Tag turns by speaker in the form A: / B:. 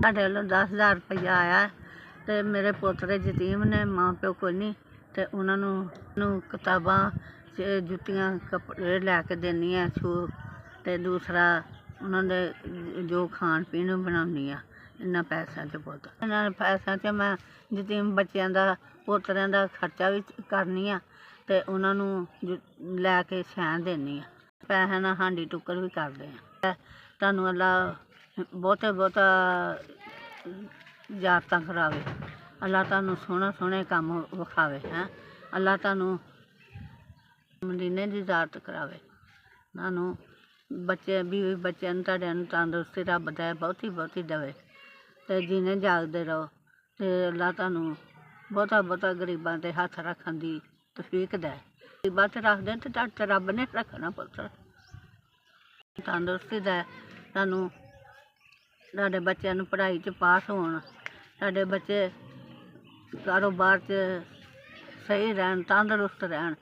A: ਸਾਡੇ ਵੱਲੋਂ 10,000 ਰੁਪਈਆ ਆਇਆ ਅਤੇ ਮੇਰੇ ਪੋਤਰੇ ਯਤੀਮ ਨੇ, ਮਾਂ ਪਿਓ ਕੋਈ ਨਹੀਂ, ਅਤੇ ਉਹਨਾਂ ਨੂੰ ਕਿਤਾਬਾਂ ਜੁੱਤੀਆਂ ਕੱਪੜੇ ਲੈ ਕੇ ਦਿੰਦੀ ਹਾਂ, ਸ਼ੂ ਅਤੇ ਦੂਸਰਾ ਉਹਨਾਂ ਦੇ ਜੋ ਖਾਣ ਪੀਣ ਨੂੰ ਬਣਾਉਂਦੀ ਹਾਂ ਇਹਨਾਂ ਪੈਸਿਆਂ 'ਚ ਪੁੱਤ। ਇਹਨਾਂ ਪੈਸਿਆਂ 'ਚ ਮੈਂ ਯਤੀਮ ਬੱਚਿਆਂ ਦਾ, ਪੋਤਰਿਆਂ ਦਾ ਖਰਚਾ ਵੀ ਕਰਨੀ ਆ ਅਤੇ ਉਹਨਾਂ ਨੂੰ ਲੈ ਕੇ ਸ਼ੈਅ ਦਿੰਦੀ ਹਾਂ। ਪੈਸਿਆਂ ਨਾਲ ਹਾਂਡੀ ਟੁੱਕਰ ਵੀ ਕਰਦੇ ਹਾਂ। ਤੁਹਾਨੂੰ ਅੱਲਾ ਬਹੁਤਾ ਯਾਰਤਾਂ ਕਰਾਵੇ, ਅੱਲਾ ਤੁਹਾਨੂੰ ਸੋਹਣੇ ਕੰਮ ਵਿਖਾਵੇ ਹੈਂ। ਅੱਲਾ ਤੁਹਾਨੂੰ ਮਦੀਨੇ ਦੀ ਜ਼ਿਆਰਤ ਕਰਾਵੇ। ਤੁਹਾਨੂੰ ਬੀਵੀ ਬੱਚਿਆਂ ਨੂੰ ਤੁਹਾਡਿਆਂ ਨੂੰ ਤੰਦਰੁਸਤੀ ਰੱਬ ਦਾ ਬਹੁਤੀ ਦੇਵੇ ਅਤੇ ਜੀਣੇ ਜਾਗਦੇ ਰਹੋ ਅਤੇ ਅੱਲਾ ਤੁਹਾਨੂੰ ਬਹੁਤਾ ਗਰੀਬਾਂ 'ਤੇ ਹੱਥ ਰੱਖਣ ਦੀ ਤੌਫੀਕ ਦੇ। ਗਰੀਬਾਂ 'ਤੇ ਰੱਖਦੇ ਅਤੇ ਤੁਹਾਡੇ 'ਤੇ ਰੱਬ ਨੇ ਰੱਖਣਾ ਪੁੱਤਰ। ਤੰਦਰੁਸਤੀ ਦੇ ਤੁਹਾਨੂੰ, ਤੁਹਾਡੇ ਬੱਚਿਆਂ ਨੂੰ ਪੜ੍ਹਾਈ 'ਚ ਪਾਸ ਹੋਣ, ਤੁਹਾਡੇ ਬੱਚੇ ਕਾਰੋਬਾਰ 'ਚ ਸਹੀ ਰਹਿਣ, ਤੰਦਰੁਸਤ ਰਹਿਣ।